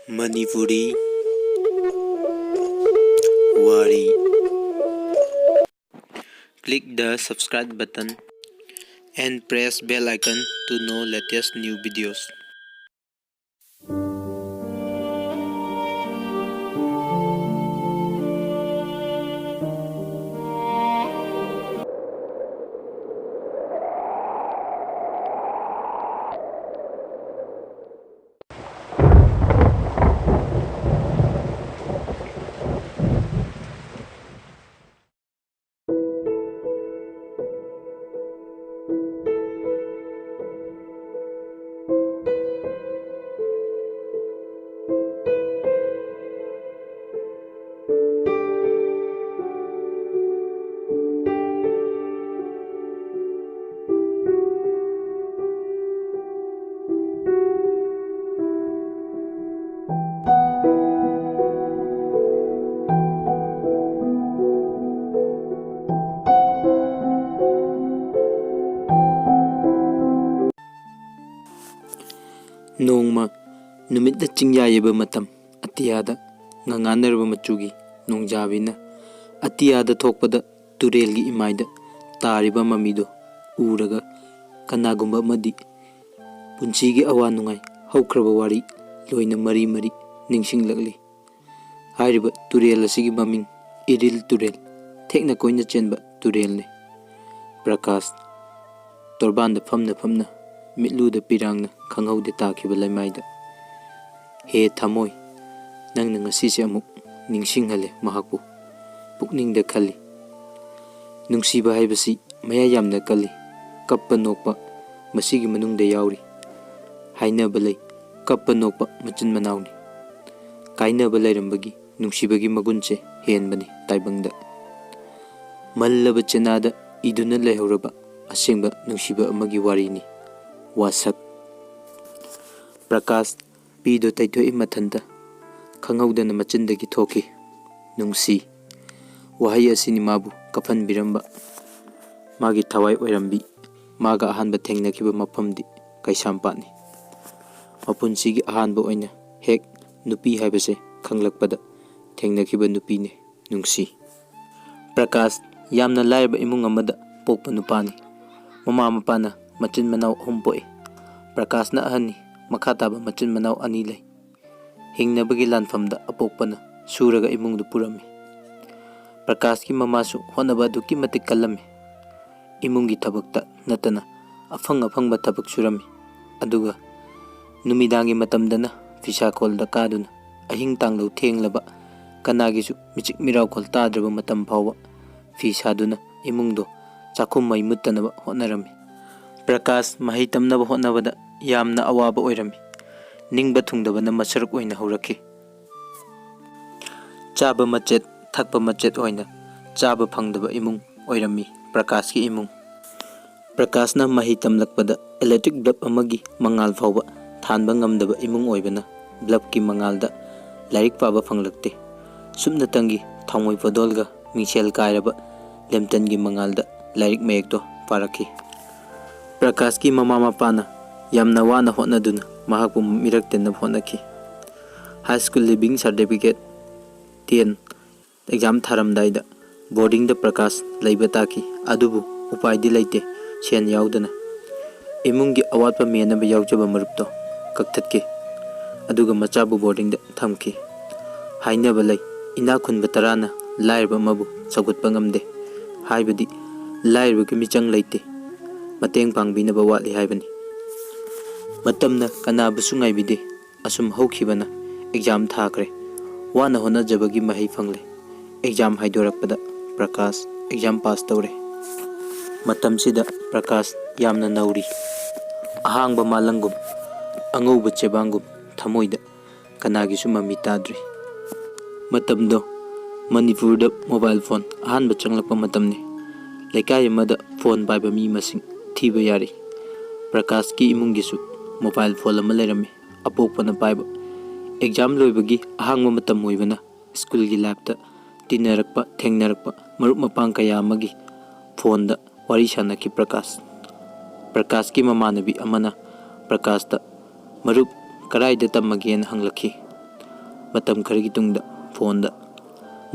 Manipuri Wari. Click the subscribe button and press bell icon to know latest new videos. Nongma numidda chingyayeba matam atiyada nganganarba machugi nongjabina atiyada thokpada turelgi imaida tariba mamido uraga kanagumba madi punchigi awa nungai haukraba wari loina mari mari ningsinglakli hairiba turel asigi maming iril turel thekna koina chenba turel ne Prakash torbanda famna mitluda pirangna khangaude takiba laimaida he thamoi nangna ngasi se amuk ningsinghale mahakpu pukningda khali nungsiba haibasi maya yamna kali kappa nokpa masigi manungda yauri hainaba lei kappa nokpa machin manawni kainaba lairambagi nungsibagi magunche henbani taibangda mallaba chenada iduna lehauraba asengba nungsiba amagi warini wasak Prakash pido taithoi mathanda khanghaudana macindagi thoki nungsi wahai asini mabu kafan biramba magi thawai oirambi maga ahanba thengnakiba maphamdi kaisampatni mapunsigi ahanba oina hek nupi haibase khanglakpada thengnakiba nupine nungsi Prakash yamna laiba imung amada pokpa nupani mama mapana machin manaw humpoi Prakashna ahani makhataba machin manaw ani lei hingnabagi lanfamda apokpana suraga imungdu purami Prakashki mamasu honaba duki matik kalami imungi thabakta natana afangba thabak surami aduga numidangi matamdana fisa kolda kaduna ahing tanglo thenglaba kanagisu michik miraw kol tadraba matam phawa fisaduna imungdo chakhum mai muttanaba honarami Prakash mahi tamnaba honabada yamna awaba oirami ningba thungdabana masaruk oina haurakhi chaba machet thakpa machet oina chaba phangdaba imung oirami Prakashki imung Prakashna mahi tamlakpada electric bulb amagi mangal fawba thanba ngamdaba imung oibana bulbki mangalda lairik paba phanglakte sumna tangi thangoi podolga mingsel kairaba lemtangi mangalda lairik mayekto parakhi Prakashki mama mapana yamna wana hotnaduna mahakpu miraktenna hotnakhi high school living certificate 10 exam tharamdaida boarding da Prakash laiba taki adubu upaidi laite sen yaudana imungi awatpa menaba yaujaba marupto kakthatke aduga machabu boarding da thamki hainaba lai ina khunba tarana lairba mabu sagutpa ngamde haibadi lairba ki michang laite mateng pangbinaba watli haibani matamna kanabusu ngaibide asum haukhibana exam thakre wana honajabagi mahai phangle exam haidorakpada Prakash exam pass tawre matamsida Prakash yamna nauri ahangba malangum angouba chebangum thamoida kanagisu mami tadri matamdo Manipurda mobile phone ahanba changlakpa matamne lekai amada phone paiba mi masing thiba yari Prakashki imungisu mobile phone ama lerami apokpana paiba exam loibagi ahangba matam hoibana school gi labta tinarakpa thengnarakpa marup mapang kaya amagi phone da wari sanaki Prakashki mamanabi amana Prakashta marup karaida tamagena hanglakhi ꯃꯇꯝ ꯈꯔꯒꯤ ꯇꯨꯡꯗ ꯐꯣꯟꯗ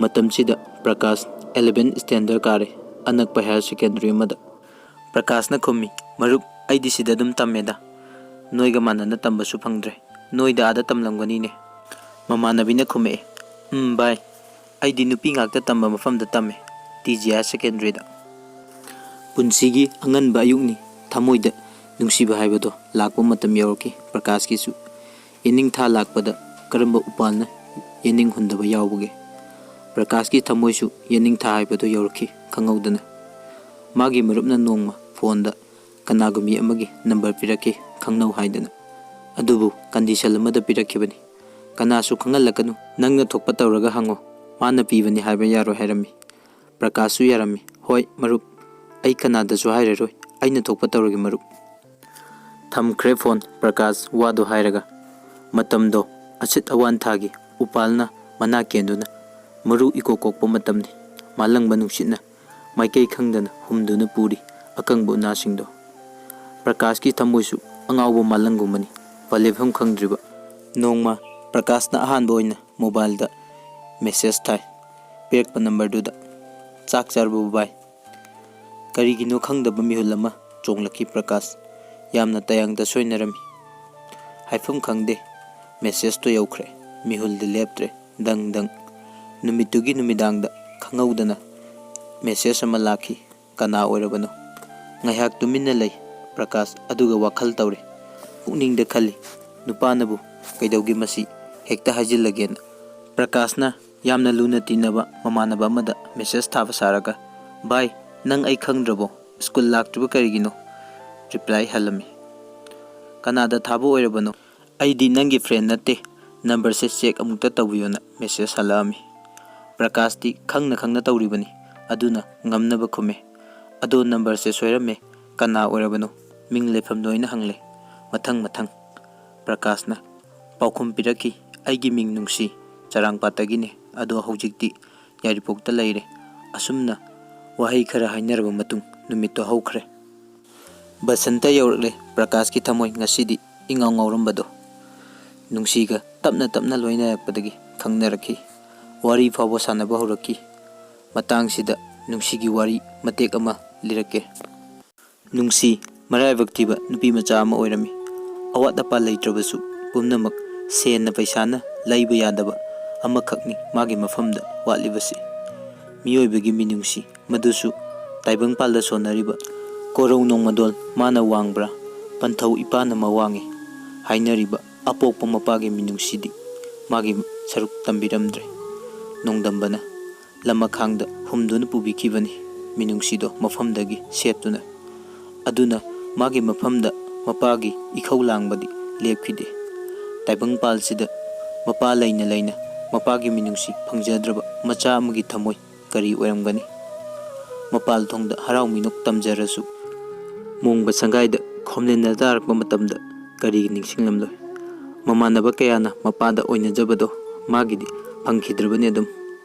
ꯃꯇꯝꯁꯤꯗ Prakash 11 standard ꯀꯥꯔꯦ ꯑꯅꯛꯄ higher secondary ꯑꯃꯗ ꯄ꯭ꯔꯀꯥꯁꯅ ꯈꯨꯝꯃꯤ ꯃꯔꯨꯞ ꯑꯩꯗꯤ ꯁꯤꯗ ꯑꯗꯨꯝ ꯇꯝꯃꯦꯗ ꯅꯣꯏꯒ ꯃꯥꯟꯅꯅ ꯇꯝꯕꯁꯨ ꯐꯪꯗ꯭ꯔꯦ ꯅꯣꯏꯗ ꯑꯥꯗ ꯇꯝꯂꯝꯒꯅꯤꯅꯦ ꯃꯃꯥꯟꯅꯕꯤꯅ ꯈꯨꯝꯃꯛꯑꯦ ꯚꯥꯏ ꯑꯩꯗꯤ ꯅꯨꯄꯤ ꯉꯥꯛꯇ ꯇꯝꯕ ꯃꯐꯝꯗ ꯇꯝꯃꯦ TG ꯍꯥꯌꯔ ꯁꯦꯀꯦꯟꯗꯔꯤꯗ ꯄꯨꯟꯁꯤꯒꯤ ꯑꯉꯟꯕ ꯑꯌꯨꯛꯅꯤ ꯊꯃꯣꯏꯗ ꯅꯨꯡꯁꯤꯕ ꯍꯥꯏꯕꯗꯣ ꯂꯥꯛꯄ ꯃꯇꯝ ꯌꯧꯔꯛꯈꯤ ꯄ꯭ꯔꯀꯥꯁꯀꯤꯁꯨ ꯌꯦꯅꯤꯡꯊꯥ ꯂꯥꯛꯄꯗ ꯀꯔꯝꯕ ꯎꯄꯥꯜꯅ ꯌꯦꯅꯤꯡ ꯍꯨꯟꯗꯕ ꯌꯥꯎꯕꯒꯦ ꯄ꯭ꯔꯀꯥꯁꯀꯤ ꯊꯃꯣꯏꯁꯨ ꯌꯦꯅꯤꯡꯊꯥ ꯍꯥꯏꯕꯗꯣ ꯌꯧꯔꯛꯈꯤ ꯈꯪꯍꯧꯗꯅ ꯃꯥꯒꯤ ꯃꯔꯨꯞꯅ ꯅꯣꯡꯃ ꯐꯣꯟꯗ ꯀꯅꯥꯒꯨꯝꯕꯤ ꯑꯃꯒꯤ ꯅꯝꯕꯔ ꯄꯤꯔꯛꯈꯤ ꯈꯪꯅꯧ ꯍꯥꯏꯗꯅ ꯑꯗꯨꯕꯨ ꯀꯟꯗꯤꯁꯟ ꯑꯃꯗ ꯄꯤꯔꯛꯈꯤꯕꯅꯤ ꯀꯅꯥꯁꯨ ꯈꯪꯍꯜꯂꯛꯀꯅꯨ ꯅꯪꯅ ꯊꯣꯛꯄ ꯇꯧꯔꯒ ꯍꯪꯉꯣ ꯃꯥꯅ ꯄꯤꯕꯅꯤ ꯍꯥꯏꯕ ꯌꯥꯔꯣꯏ ꯍꯥꯏꯔꯝꯃꯤ ꯄ꯭ꯔꯀꯥꯁꯁꯨ ꯌꯥꯔꯝꯃꯤ ꯍꯣꯏ ꯃꯔꯨꯞ ꯑꯩ ꯀꯅꯥꯗꯁꯨ ꯍꯥꯏꯔꯔꯣꯏ ꯑꯩꯅ ꯊꯣꯛꯄ ꯇꯧꯔꯒꯦ ꯃꯔꯨꯞ ꯊꯝꯈ꯭ꯔꯦ ꯐꯣꯟ ꯄ꯭ꯔꯀꯥꯁ ꯋꯥꯗꯣ ꯍꯥꯏꯔꯒ ꯃꯇꯝꯗꯣ ꯑꯁꯤꯠ ꯑꯋꯥꯟꯊꯥꯒꯤ ꯎꯄꯥꯜꯅ ꯃꯅꯥ ꯀꯦꯟꯗꯨꯅ ꯃꯔꯨ ꯏꯀꯣꯛ ꯀꯣꯛꯄ ꯃꯇꯝꯅꯤ ꯃꯥꯂꯪꯕ ꯅꯨꯡꯁꯤꯠꯅ ꯃꯥꯏꯀꯩ ꯈꯪꯗꯅ ꯍꯨꯝꯗꯨꯅ ꯄꯨꯔꯤ ꯑꯀꯪꯕ ꯎꯅꯥꯁꯤꯡꯗꯣ ꯄ꯭ꯔꯀꯥꯁꯀꯤ ꯊꯃꯣꯏꯁꯨ ꯑꯉꯥꯎꯕ ꯃꯥꯂꯪꯒꯨꯝꯕꯅꯤ ꯄꯜꯂꯤꯐꯝ ꯈꯪꯗ꯭ꯔꯤꯕ ꯅꯣꯡꯃ ꯄ꯭ꯔꯀꯥꯁꯅ ꯑꯍꯥꯟꯕ ꯑꯣꯏꯅ ꯃꯣꯕꯥꯏꯜꯗ ꯃꯦꯁꯦꯖ ꯊꯥꯏ ꯄꯤꯔꯛꯄ ꯅꯝꯕꯔꯗꯨꯗ ꯆꯥꯛ ꯆꯥꯔꯕꯣ ꯚꯥꯏ ꯀꯔꯤꯒꯤꯅꯣ ꯈꯪꯗꯕ ꯃꯤꯍꯨꯜ ꯑꯃ ꯆꯣꯡꯂꯛꯈꯤ ꯄ꯭ꯔꯀꯥꯁ ꯌꯥꯝꯅ ꯇꯌꯥꯡꯗ ꯁꯣꯏꯅꯔꯝꯃꯤ ꯍꯥꯏꯐꯝ ꯈꯪꯗꯦ ꯃꯦꯁꯦꯖꯇꯣ ꯌꯧꯈ꯭ꯔꯦ ꯃꯤꯍꯨꯜꯗꯤ ꯂꯦꯞꯇ꯭ꯔꯦ ꯗꯪ ꯗꯪ ꯅꯨꯃꯤꯠꯇꯨꯒꯤ ꯅꯨꯃꯤꯗꯥꯡꯗ ꯈꯪꯍꯧꯗꯅ ꯃꯦꯁꯦꯖ ꯑꯃ ꯂꯥꯛꯈꯤ ꯀꯅꯥ ꯑꯣꯏꯔꯕꯅꯣ ꯉꯥꯏꯍꯥꯛ ꯇꯨꯃꯤꯟꯅ ꯂꯩ ꯄ꯭ꯔꯀꯥꯁ ꯑꯗꯨꯒ ꯋꯥꯈꯜ ꯇꯧꯔꯦ ꯄꯨꯛꯅꯤꯡꯗ ꯈꯜꯂꯤ ꯅꯨꯄꯥꯅꯕꯨ ꯀꯩꯗꯧꯒꯦ ꯃꯁꯤ ꯍꯦꯛꯇ ꯍꯥꯏꯖꯤꯜꯂꯒꯦꯅ ꯄ꯭ꯔꯀꯥꯁꯅ ꯌꯥꯝꯅ ꯂꯨꯅ ꯇꯤꯟꯅꯕ ꯃꯃꯥꯟꯅꯕ ꯑꯃꯗ ꯃꯦꯁꯦꯖ ꯊꯥꯕ ꯁꯥꯔꯒ ꯚꯥꯏ ꯅꯪ ꯑꯩ ꯈꯪꯗ꯭ꯔꯕꯣ ꯁ꯭ꯀꯨꯜ ꯂꯥꯛꯇ꯭ꯔꯤꯕ ꯀꯔꯤꯒꯤꯅꯣ ꯔꯤꯄ꯭ꯂꯥꯏ ꯍꯜꯂꯝꯃꯤ ꯀꯅꯥꯗ ꯊꯥꯕ ꯑꯣꯏꯔꯕꯅꯣ ꯑꯩꯗꯤ ꯅꯪꯒꯤ ꯐ꯭ꯔꯦꯟ ꯅꯠꯇꯦ ꯅꯝꯕꯔꯁꯦ ꯆꯦꯛ ꯑꯃꯨꯛꯇ ꯇꯧꯕꯤꯌꯣꯅ ꯃꯦꯁꯦꯖ ꯍꯜꯂꯛꯑꯝꯃꯤ ꯄ꯭ꯔꯀꯥꯁꯇꯤ ꯈꯪꯅ ꯈꯪꯅ ꯇꯧꯔꯤꯕꯅꯤ ꯑꯗꯨꯅ ꯉꯝꯅꯕ ꯈꯨꯝꯃꯦ ꯑꯗꯣ ꯅꯝꯕꯔꯁꯦ ꯁꯣꯏꯔꯝꯃꯦ ꯀꯅꯥ ꯑꯣꯏꯔꯕꯅꯣ ꯃꯤꯡ ꯂꯩꯐꯝ ꯂꯣꯏꯅ ꯍꯪꯂꯦ ꯃꯊꯪ ꯄ꯭ꯔꯀꯥꯁꯅ ꯄꯥꯎꯈꯨꯝ ꯄꯤꯔꯛꯈꯤ ꯑꯩꯒꯤ ꯃꯤꯡ ꯅꯨꯡꯁꯤ ꯆꯔꯥꯡꯄꯥꯠꯇꯒꯤꯅꯦ ꯑꯗꯣ ꯍꯧꯖꯤꯛꯇꯤ ꯌꯥꯏꯔꯤꯄꯣꯛꯇ ꯂꯩꯔꯦ ꯑꯁꯨꯝꯅ ꯋꯥꯍꯩ ꯈꯔ ꯍꯥꯏꯅꯔꯕ ꯃꯇꯨꯡ ꯅꯨꯃꯤꯠꯇꯣ ꯍꯧꯈ꯭ꯔꯦ ꯕꯁꯟꯇ ꯌꯧꯔꯛꯂꯦ ꯄ꯭ꯔꯀꯥꯁꯀꯤ ꯊꯃꯣꯏ ꯉꯁꯤꯗꯤ ꯏꯉꯥꯎ ꯉꯥꯎꯔꯝꯕꯗꯣ ꯅꯨꯡꯁꯤꯒ ꯇꯞꯅ ꯂꯣꯏꯅꯔꯛꯄꯗꯒꯤ ꯈꯪꯅꯔꯛꯈꯤ ꯋꯥꯔꯤ ꯐꯥꯎꯕ ꯁꯥꯟꯅꯕ ꯍꯧꯔꯛꯈꯤ ꯃꯇꯥꯡꯁꯤꯗ ꯅꯨꯡꯁꯤꯒꯤ ꯋꯥꯔꯤ ꯃꯇꯦꯛ ꯑꯃ ꯂꯤꯔꯛꯀꯦ ꯅꯨꯡꯁꯤ ꯃꯔꯥꯏꯕꯛ ꯊꯤꯕ ꯅꯨꯄꯤ ꯃꯆꯥ ꯑꯃ ꯑꯣꯏꯔꯝꯃꯤ ꯑꯋꯥꯠ ꯑꯄꯥ ꯂꯩꯇ꯭ꯔꯕꯁꯨ ꯄꯨꯝꯅꯃꯛ ꯁꯦꯟꯅ ꯄꯩꯁꯥꯅ ꯂꯩꯕ ꯌꯥꯗꯕ ꯑꯃꯈꯛꯅꯤ ꯃꯥꯒꯤ ꯃꯐꯝꯗ ꯋꯥꯠꯂꯤꯕꯁꯤ ꯃꯤꯑꯣꯏꯕꯒꯤ ꯃꯤꯅꯨꯡꯁꯤ ꯃꯗꯨꯁꯨ ꯇꯥꯏꯕꯪꯄꯥꯜꯗ ꯁꯣꯟꯅꯔꯤꯕ ꯀꯣꯔꯧ ꯅꯣꯡꯃꯗꯣꯜ ꯃꯥꯅ ꯋꯥꯡꯕ꯭ꯔꯥ ꯄꯟꯊꯧ ꯏꯄꯥꯅ ꯃꯋꯥꯡꯉꯤ ꯍꯥꯏꯅꯔꯤꯕ ꯑꯄꯣꯛꯄ ꯃꯄꯥꯒꯤ ꯃꯤꯅꯨꯡꯁꯤꯗꯤ ꯃꯥꯒꯤ ꯁꯔꯨꯛ ꯇꯝꯕꯤꯔꯝꯗ꯭ꯔꯦ ꯅꯣꯡꯗꯝꯕꯅ ꯂꯃꯈꯥꯡꯗ ꯍꯨꯝꯗꯨꯅ ꯄꯨꯕꯤꯈꯤꯕꯅꯤ ꯃꯤꯅꯨꯡꯁꯤꯗꯣ ꯃꯐꯝꯗꯒꯤ ꯁꯦꯠꯇꯨꯅ ꯑꯗꯨꯅ ꯃꯥꯒꯤ ꯃꯐꯝꯗ ꯃꯄꯥꯒꯤ ꯏꯈꯧ ꯂꯥꯡꯕꯗꯤ ꯂꯦꯞꯈꯤꯗꯦ ꯇꯥꯏꯕꯪꯄꯥꯜꯁꯤꯗ ꯃꯄꯥ ꯂꯩꯅ ꯃꯄꯥꯒꯤ ꯃꯤꯅꯨꯡꯁꯤ ꯐꯪꯖꯗ꯭ꯔꯕ ꯃꯆꯥ ꯑꯃꯒꯤ ꯊꯃꯣꯏ ꯀꯔꯤ ꯑꯣꯏꯔꯝꯒꯅꯤ ꯃꯄꯥꯜ ꯊꯣꯡꯗ ꯍꯔꯥꯎ ꯃꯤꯅꯣꯛ ꯇꯝꯖꯔꯁꯨ ꯃꯣꯡꯕ ꯁꯪꯒꯥꯏꯗ ꯈꯣꯝꯂꯦꯟꯅ ꯇꯥꯔꯛꯄ ꯃꯇꯝꯗ ꯀꯔꯤꯒꯤ ꯅꯤꯡꯁꯤꯡꯂꯝꯂꯣꯏ ꯃꯃꯥꯟꯅꯕ ꯀꯌꯥꯅ ꯃꯄꯥꯗ ꯑꯣꯏꯅꯖꯕꯗꯣ ꯃꯥꯒꯤꯗꯤ ꯐꯪꯈꯤꯗ꯭ꯔꯕꯅꯤ ꯑꯗꯨꯝ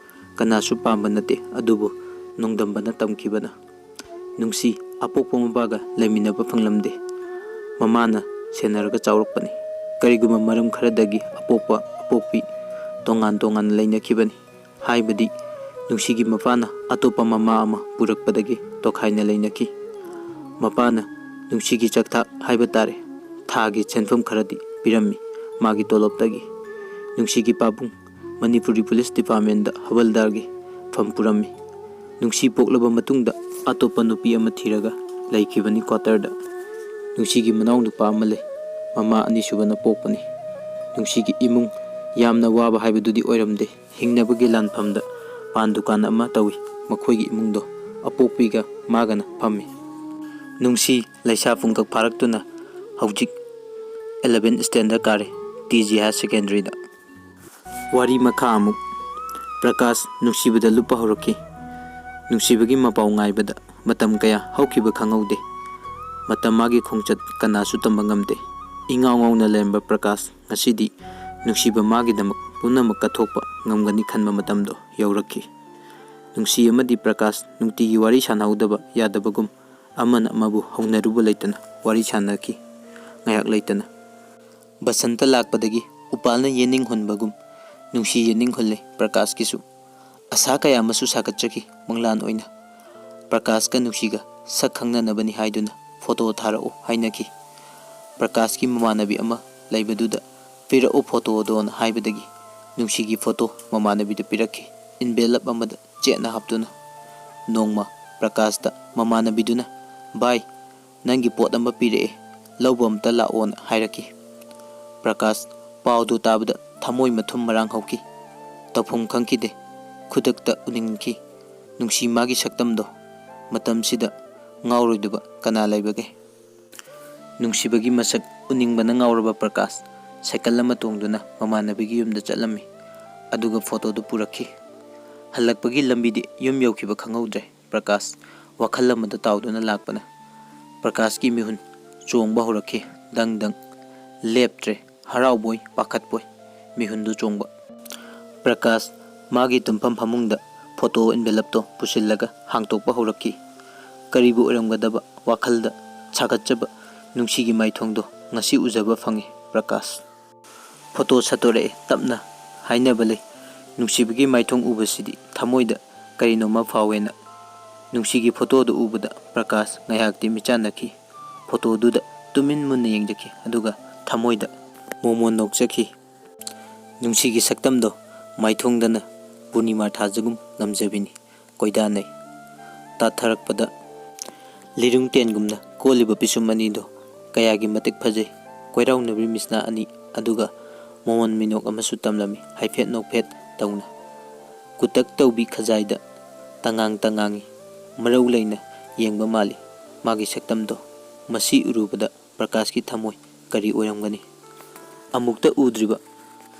ꯀꯅꯥꯁꯨ ꯄꯥꯝꯕ ꯅꯠꯇꯦ ꯑꯗꯨꯕꯨ ꯅꯣꯡꯗꯝꯕꯅ ꯇꯝꯈꯤꯕꯅ ꯅꯨꯡꯁꯤ ꯑꯄꯣꯛꯄ ꯃꯄꯥꯒ ꯂꯩꯃꯤꯟꯅꯕ ꯐꯪꯂꯝꯗꯦ ꯃꯃꯥꯅ ꯁꯦꯟꯅꯔꯒ ꯆꯥꯎꯔꯛꯄꯅꯤ ꯀꯔꯤꯒꯨꯝꯕ ꯃꯔꯝ ꯈꯔꯗꯒꯤ ꯑꯄꯣꯛꯄꯤ ꯇꯣꯉꯥꯟꯅ ꯂꯩꯅꯈꯤꯕꯅꯤ ꯍꯥꯏꯕꯗꯤ ꯅꯨꯡꯁꯤꯒꯤ ꯃꯄꯥꯅ ꯑꯇꯣꯞꯄ ꯃꯃꯥ ꯑꯃ ꯄꯨꯔꯛꯄꯗꯒꯤ ꯇꯣꯈꯥꯏꯅ ꯂꯩꯅꯈꯤ ꯃꯄꯥꯅ ꯅꯨꯡꯁꯤꯒꯤ ꯆꯥꯛꯊꯥꯛ ꯍꯥꯏꯕ ꯇꯥꯔꯦ ꯊꯥꯒꯤ ꯁꯦꯟꯐꯝ ꯈꯔꯗꯤ ꯄꯤꯔꯝꯃꯤ ꯃꯥꯒꯤ ꯇꯣꯂꯣꯞꯇꯒꯤ ꯅꯨꯡꯁꯤꯒꯤ ꯄꯥꯕꯨꯡ ꯃꯅꯤꯄꯨꯔꯤ ꯄꯨꯂꯤꯁ ꯗꯤꯄꯥꯔꯠꯃꯦꯟꯇꯗ ꯍꯋꯜꯗꯥꯔꯒꯤ ꯐꯝ ꯄꯨꯔꯝꯃꯤ ꯅꯨꯡꯁꯤ ꯄꯣꯛꯂꯕ ꯃꯇꯨꯡꯗ ꯑꯇꯣꯞꯄ ꯅꯨꯄꯤ ꯑꯃ ꯊꯤꯔꯒ ꯂꯩꯈꯤꯕꯅꯤ ꯀ꯭ꯋꯥꯇꯔꯗ ꯅꯨꯡꯁꯤꯒꯤ ꯃꯅꯥꯎ ꯅꯨꯄꯥ ꯑꯃ ꯂꯩ ꯃꯃꯥ ꯑꯅꯤꯁꯨꯕꯅ ꯄꯣꯛꯄꯅꯤ ꯅꯨꯡꯁꯤꯒꯤ ꯏꯃꯨꯡ ꯌꯥꯝꯅ ꯋꯥꯕ ꯍꯥꯏꯕꯗꯨꯗꯤ ꯑꯣꯏꯔꯝꯗꯦ ꯍꯤꯡꯅꯕꯒꯤ ꯂꯥꯟꯐꯝꯗ ꯄꯥꯟ ꯗꯨꯀꯥꯟ ꯑꯃ ꯇꯧꯏ ꯃꯈꯣꯏꯒꯤ ꯏꯃꯨꯡꯗꯣ ꯑꯄꯣꯛꯄꯤꯒ ꯃꯥꯒꯅ ꯐꯝꯃꯤ ꯅꯨꯡꯁꯤ ꯂꯩꯁꯥ ꯄꯨꯡꯀꯛ ꯐꯥꯔꯛꯇꯨꯅ ꯍꯧꯖꯤꯛ 11 ꯁ꯭ꯇꯦꯟꯗꯔ ꯀꯥꯔꯦ TG ꯍꯥꯌꯔ ꯁꯦꯀꯦꯟꯗꯔꯤꯗ ꯋꯥꯔꯤ ꯃꯈꯥ ꯑꯃꯨꯛ ꯄ꯭ꯔꯀꯥꯁ ꯅꯨꯡꯁꯤꯕꯗ ꯂꯨꯞꯄ ꯍꯧꯔꯛꯈꯤ ꯅꯨꯡꯁꯤꯕꯒꯤ ꯃꯄꯥꯎ ꯉꯥꯏꯕꯗ ꯃꯇꯝ ꯀꯌꯥ ꯍꯧꯈꯤꯕ ꯈꯪꯍꯧꯗꯦ ꯃꯇꯝ ꯃꯥꯒꯤ ꯈꯣꯡꯆꯠ ꯀꯅꯥꯁꯨ ꯇꯝꯕ ꯉꯝꯗꯦ ꯏꯉꯥꯎ ꯉꯥꯎꯅ ꯂꯩꯔꯝꯕ ꯄ꯭ꯔꯀꯥꯁ ꯉꯁꯤꯗꯤ ꯅꯨꯡꯁꯤꯕ ꯃꯥꯒꯤꯗꯃꯛ ꯄꯨꯝꯅꯃꯛ ꯀꯠꯊꯣꯛꯄ ꯉꯝꯒꯅꯤ ꯈꯟꯕ ꯃꯇꯝꯗꯣ ꯌꯧꯔꯛꯈꯤ ꯅꯨꯡꯁꯤ ꯑꯃꯗꯤ ꯄ꯭ꯔꯀꯥꯁ ꯅꯨꯡꯇꯤꯒꯤ ꯋꯥꯔꯤ ꯁꯥꯟꯅꯍꯧꯗꯕ ꯌꯥꯗꯕꯒꯨꯝ ꯑꯃꯅ ꯑꯃꯕꯨ ꯍꯧꯅꯔꯨꯕ ꯂꯩꯇꯅ ꯋꯥꯔꯤ ꯁꯥꯟꯅꯈꯤ ꯉꯥꯏꯍꯥꯛ ꯂꯩꯇꯅ ꯕꯁꯟꯇ ꯂꯥꯛꯄꯗꯒꯤ ꯎꯄꯥꯜꯅ ꯌꯦꯅꯤꯡ ꯍꯨꯟꯕꯒꯨꯝ ꯅꯨꯡꯁꯤ ꯌꯦꯅꯤꯡꯍꯨꯜꯂꯦ ꯄ꯭ꯔꯀꯥꯁꯀꯤꯁꯨ ꯑꯁꯥ ꯀꯌꯥ ꯑꯃꯁꯨ ꯁꯥꯒꯠꯆꯈꯤ ꯃꯪꯂꯥꯟ ꯑꯣꯏꯅ ꯄ꯭ꯔꯀꯥꯁꯀ ꯅꯨꯡꯁꯤꯒ ꯁꯛ ꯈꯪꯅꯅꯕꯅꯤ ꯍꯥꯏꯗꯨꯅ ꯐꯣꯇꯣ ꯊꯥꯔꯛꯎ ꯍꯥꯏꯅꯈꯤ ꯄ꯭ꯔꯀꯥꯁꯀꯤ ꯃꯃꯥꯟꯅꯕꯤ ꯑꯃ ꯂꯩꯕꯗꯨꯗ ꯄꯤꯔꯛꯎ ꯐꯣꯇꯣꯗꯣꯅ ꯍꯥꯏꯕꯗꯒꯤ ꯅꯨꯡꯁꯤꯒꯤ ꯐꯣꯇꯣ ꯃꯃꯥꯟꯅꯕꯤꯗ ꯄꯤꯔꯛꯈꯤ ꯏꯟꯚꯦꯂꯞ ꯑꯃꯗ ꯆꯦꯠꯅ ꯍꯥꯞꯇꯨꯅ ꯅꯣꯡꯃ ꯄ꯭ꯔꯀꯥꯁꯇ ꯃꯃꯥꯟꯅꯕꯤꯗꯨꯅ ꯚꯥꯏ ꯅꯪꯒꯤ ꯄꯣꯠ ꯑꯃ ꯄꯤꯔꯛꯑꯦ ꯂꯧꯕ ꯑꯝꯇ ꯂꯥꯛꯑꯣꯅ ꯍꯥꯏꯔꯛꯈꯤ ꯄ꯭ꯔꯀꯥꯁ ꯄꯥꯎꯗꯨ ꯇꯥꯕꯗ ꯊꯃꯣꯏ ꯃꯊꯨꯝ ꯃꯔꯥꯡ ꯍꯧꯈꯤ ꯇꯧꯐꯝ ꯈꯪꯈꯤꯗꯦ ꯈꯨꯗꯛꯇ ꯎꯅꯤꯡꯈꯤ ꯅꯨꯡꯁꯤ ꯃꯥꯒꯤ ꯁꯛꯇꯝꯗꯣ ꯃꯇꯝꯁꯤꯗ ꯉꯥꯎꯔꯣꯏꯗꯕ ꯀꯅꯥ ꯂꯩꯕꯒꯦ ꯅꯨꯡꯁꯤꯕꯒꯤ ꯃꯁꯛ ꯎꯅꯤꯡꯕꯅ ꯉꯥꯎꯔꯕ ꯄ꯭ꯔꯀꯥꯁ ꯁꯥꯏꯀꯜ ꯑꯃ ꯇꯣꯡꯗꯨꯅ ꯃꯃꯥꯟꯅꯕꯤꯒꯤ ꯌꯨꯝꯗ ꯆꯠꯂꯝꯃꯤ ꯑꯗꯨꯒ ꯐꯣꯇꯣꯗꯨ ꯄꯨꯔꯛꯈꯤ ꯍꯜꯂꯛꯄꯒꯤ ꯂꯝꯕꯤꯗꯤ ꯌꯨꯝ ꯌꯧꯈꯤꯕ ꯈꯪꯍꯧꯗ꯭ꯔꯦ ꯄ꯭ꯔꯀꯥꯁ ꯋꯥꯈꯜ ꯑꯃꯗ ꯇꯥꯎꯗꯨꯅ ꯂꯥꯛꯄꯅ ꯄ꯭ꯔꯀꯥꯁꯀꯤ ꯃꯤꯍꯨꯟ ꯆꯣꯡꯕ ꯍꯧꯔꯛꯈꯤ ꯗꯪ ꯗꯪ ꯂꯦꯞꯇ꯭ꯔꯦ ꯍꯔꯥꯎꯕꯣꯏ ꯄꯥꯈꯠꯄꯣꯏ ꯃꯤꯍꯨꯟꯗꯨ ꯆꯣꯡꯕ ꯄ꯭ꯔꯀꯥꯁ ꯃꯥꯒꯤ ꯇꯨꯝꯐꯝ ꯐꯃꯨꯡꯗ ꯐꯣꯇꯣ ꯏꯟꯚꯦꯂꯞꯇꯣ ꯄꯨꯁꯤꯜꯂꯒ ꯍꯥꯡꯇꯣꯛꯄ ꯍꯧꯔꯛꯈꯤ ꯀꯔꯤꯕꯨ ꯑꯣꯏꯔꯝꯒꯗꯕ ꯋꯥꯈꯜꯗ ꯁꯥꯒꯠꯆꯕ ꯅꯨꯡꯁꯤꯒꯤ ꯃꯥꯏꯊꯣꯡꯗꯣ ꯉꯁꯤ ꯎꯖꯕ ꯐꯪꯉꯤ ꯄ꯭ꯔꯀꯥꯁ ꯐꯣꯇꯣ ꯁꯠꯇꯣꯔꯛꯑꯦ ꯇꯞꯅ ꯍꯥꯏꯅꯕ ꯂꯩ ꯅꯨꯡꯁꯤꯕꯒꯤ ꯃꯥꯏꯊꯣꯡ ꯎꯕꯁꯤꯗꯤ ꯊꯃꯣꯏꯗ ꯀꯔꯤꯅꯣꯃ ꯐꯥꯎꯋꯦꯅ ꯅꯨꯡꯁꯤꯒꯤ ꯐꯣꯇꯣꯗꯨ ꯎꯕꯗ ꯄ꯭ꯔꯀꯥꯁ ꯉꯥꯏꯍꯥꯛꯇꯤ ꯃꯤꯆꯥꯟꯅꯈꯤ ꯐꯣꯇꯣꯗꯨꯗ ꯇꯨꯃꯤꯟ ꯃꯨꯟꯅ ꯌꯦꯡꯖꯈꯤ ꯑꯗꯨꯒ ꯊꯃꯣꯏꯗ ꯃꯣꯃꯣꯟ ꯅꯣꯛꯆꯈꯤ ꯅꯨꯡꯁꯤꯒꯤ ꯁꯛꯇꯝꯗꯣ ꯃꯥꯏꯊꯣꯡꯗꯅ ꯄꯨꯔꯅꯤꯃꯥ ꯊꯥꯖꯒꯨꯝ ꯉꯝꯖꯕꯤꯅꯤ ꯀꯣꯏꯗꯥꯅꯩ ꯇꯥꯊꯔꯛꯄꯗ ꯂꯤꯔꯨꯡ ꯇꯦꯟꯒꯨꯝꯅ ꯀꯣꯜꯂꯤꯕ ꯄꯤꯁꯨꯝ ꯑꯅꯤꯗꯣ ꯀꯌꯥꯒꯤ ꯃꯇꯤꯛ ꯐꯖꯩ ꯀꯣꯏꯔꯥꯎꯅꯕꯤ ꯃꯤꯁꯅꯥ ꯑꯅꯤ ꯑꯗꯨꯒ ꯃꯣꯃꯣꯟ ꯃꯤꯅꯣꯛ ꯑꯃꯁꯨ ꯇꯝꯂꯝꯃꯤ ꯍꯥꯏꯐꯦꯠ ꯅꯣꯛꯐꯦꯠ ꯇꯧꯅ ꯀꯨꯇꯛ ꯇꯧꯕꯤ ꯈꯖꯥꯏꯗ ꯇꯉꯥꯡ ꯇꯉꯥꯡꯉꯤ ꯃꯔꯧ ꯂꯩꯅ ꯌꯦꯡꯕ ꯃꯥꯜꯂꯤ ꯃꯥꯒꯤ ꯁꯛꯇꯝꯗꯣ ꯃꯁꯤ ꯎꯔꯨꯕꯗ ꯄ꯭ꯔꯀꯥꯁꯀꯤ ꯊꯃꯣꯏ ꯀꯔꯤ ꯑꯣꯏꯔꯝꯒꯅꯤ ꯑꯃꯨꯛꯇ ꯎꯗ꯭ꯔꯤꯕ